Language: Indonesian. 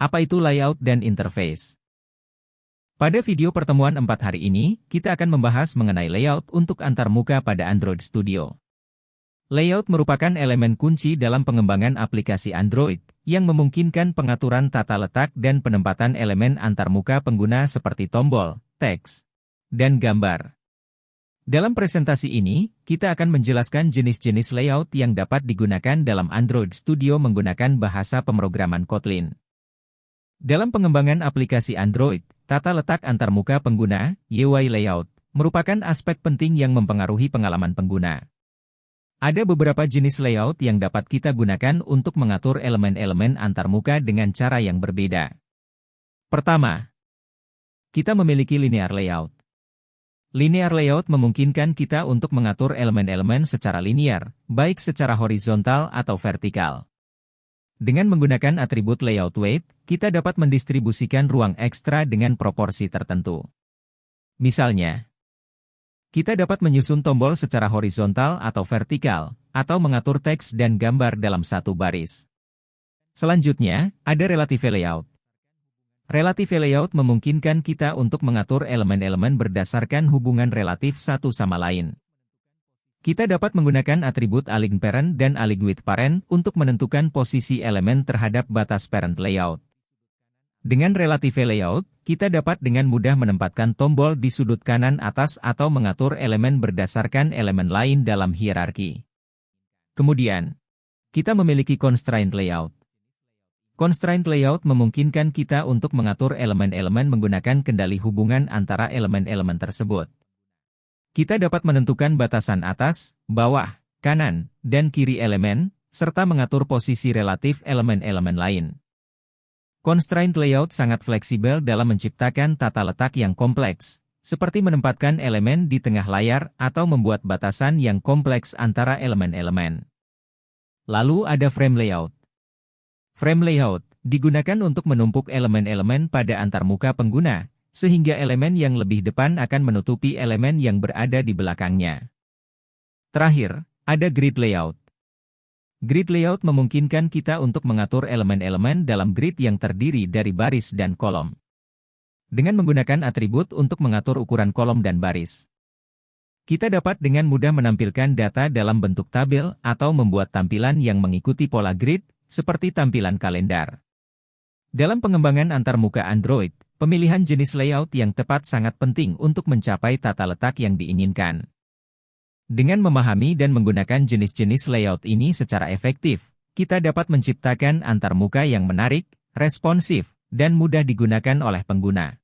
Apa itu layout dan interface? Pada video pertemuan 4 hari ini, kita akan membahas mengenai layout untuk antarmuka pada Android Studio. Layout merupakan elemen kunci dalam pengembangan aplikasi Android, yang memungkinkan pengaturan tata letak dan penempatan elemen antarmuka pengguna seperti tombol, teks, dan gambar. Dalam presentasi ini, kita akan menjelaskan jenis-jenis layout yang dapat digunakan dalam Android Studio menggunakan bahasa pemrograman Kotlin. Dalam pengembangan aplikasi Android, tata letak antarmuka pengguna, UI layout, merupakan aspek penting yang mempengaruhi pengalaman pengguna. Ada beberapa jenis layout yang dapat kita gunakan untuk mengatur elemen-elemen antarmuka dengan cara yang berbeda. Pertama, kita memiliki linear layout. Linear layout memungkinkan kita untuk mengatur elemen-elemen secara linear, baik secara horizontal atau vertikal. Dengan menggunakan atribut layout weight, kita dapat mendistribusikan ruang ekstra dengan proporsi tertentu. Misalnya, kita dapat menyusun tombol secara horizontal atau vertikal, atau mengatur teks dan gambar dalam satu baris. Selanjutnya, ada relative layout. Relative layout memungkinkan kita untuk mengatur elemen-elemen berdasarkan hubungan relatif satu sama lain. Kita dapat menggunakan atribut align parent dan align with parent untuk menentukan posisi elemen terhadap batas parent layout. Dengan relative layout, kita dapat dengan mudah menempatkan tombol di sudut kanan atas atau mengatur elemen berdasarkan elemen lain dalam hierarki. Kemudian, kita memiliki constraint layout. Constraint layout memungkinkan kita untuk mengatur elemen-elemen menggunakan kendali hubungan antara elemen-elemen tersebut. Kita dapat menentukan batasan atas, bawah, kanan, dan kiri elemen, serta mengatur posisi relatif elemen-elemen lain. Constraint layout sangat fleksibel dalam menciptakan tata letak yang kompleks, seperti menempatkan elemen di tengah layar atau membuat batasan yang kompleks antara elemen-elemen. Lalu ada frame layout. Frame layout digunakan untuk menumpuk elemen-elemen pada antarmuka pengguna, sehingga elemen yang lebih depan akan menutupi elemen yang berada di belakangnya. Terakhir, ada grid layout. Grid layout memungkinkan kita untuk mengatur elemen-elemen dalam grid yang terdiri dari baris dan kolom. Dengan menggunakan atribut untuk mengatur ukuran kolom dan baris, kita dapat dengan mudah menampilkan data dalam bentuk tabel atau membuat tampilan yang mengikuti pola grid, seperti tampilan kalender. Dalam pengembangan antarmuka Android, pemilihan jenis layout yang tepat sangat penting untuk mencapai tata letak yang diinginkan. Dengan memahami dan menggunakan jenis-jenis layout ini secara efektif, kita dapat menciptakan antarmuka yang menarik, responsif, dan mudah digunakan oleh pengguna.